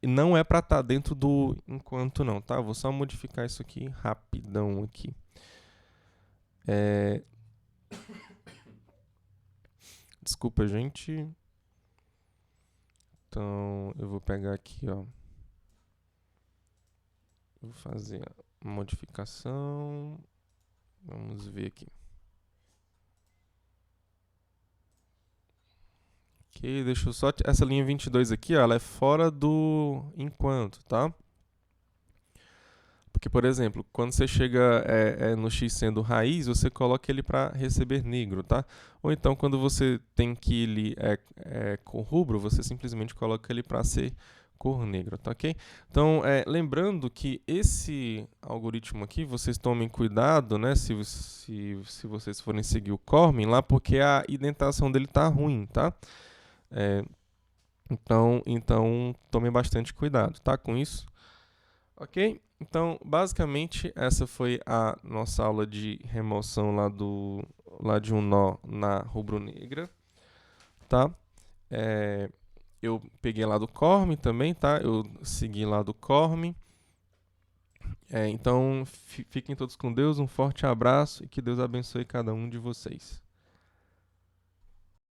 não é para estar dentro do enquanto não, tá? Vou só modificar isso aqui rapidão aqui. Desculpa, gente. Então, eu vou pegar aqui, ó. Vou fazer a modificação. Vamos ver aqui. Ok, deixa eu só... Essa linha 22 aqui, ó, ela é fora do enquanto, tá? Porque, por exemplo, quando você chega no x sendo raiz, você coloca ele para receber negro, tá? Ou então, quando você tem que ele com rubro, você simplesmente coloca ele para ser cor negra, tá ok? Então, lembrando que esse algoritmo aqui, vocês tomem cuidado, né? Se vocês forem seguir o Cormen lá, porque a indentação dele tá ruim, tá? Então, tomem bastante cuidado, tá? Com isso. Ok? Então, basicamente, essa foi a nossa aula de remoção lá de um nó na rubro-negra, tá? Eu peguei lá do Cormen também, tá? Eu segui lá do Cormen. Então, fiquem todos com Deus, um forte abraço e que Deus abençoe cada um de vocês.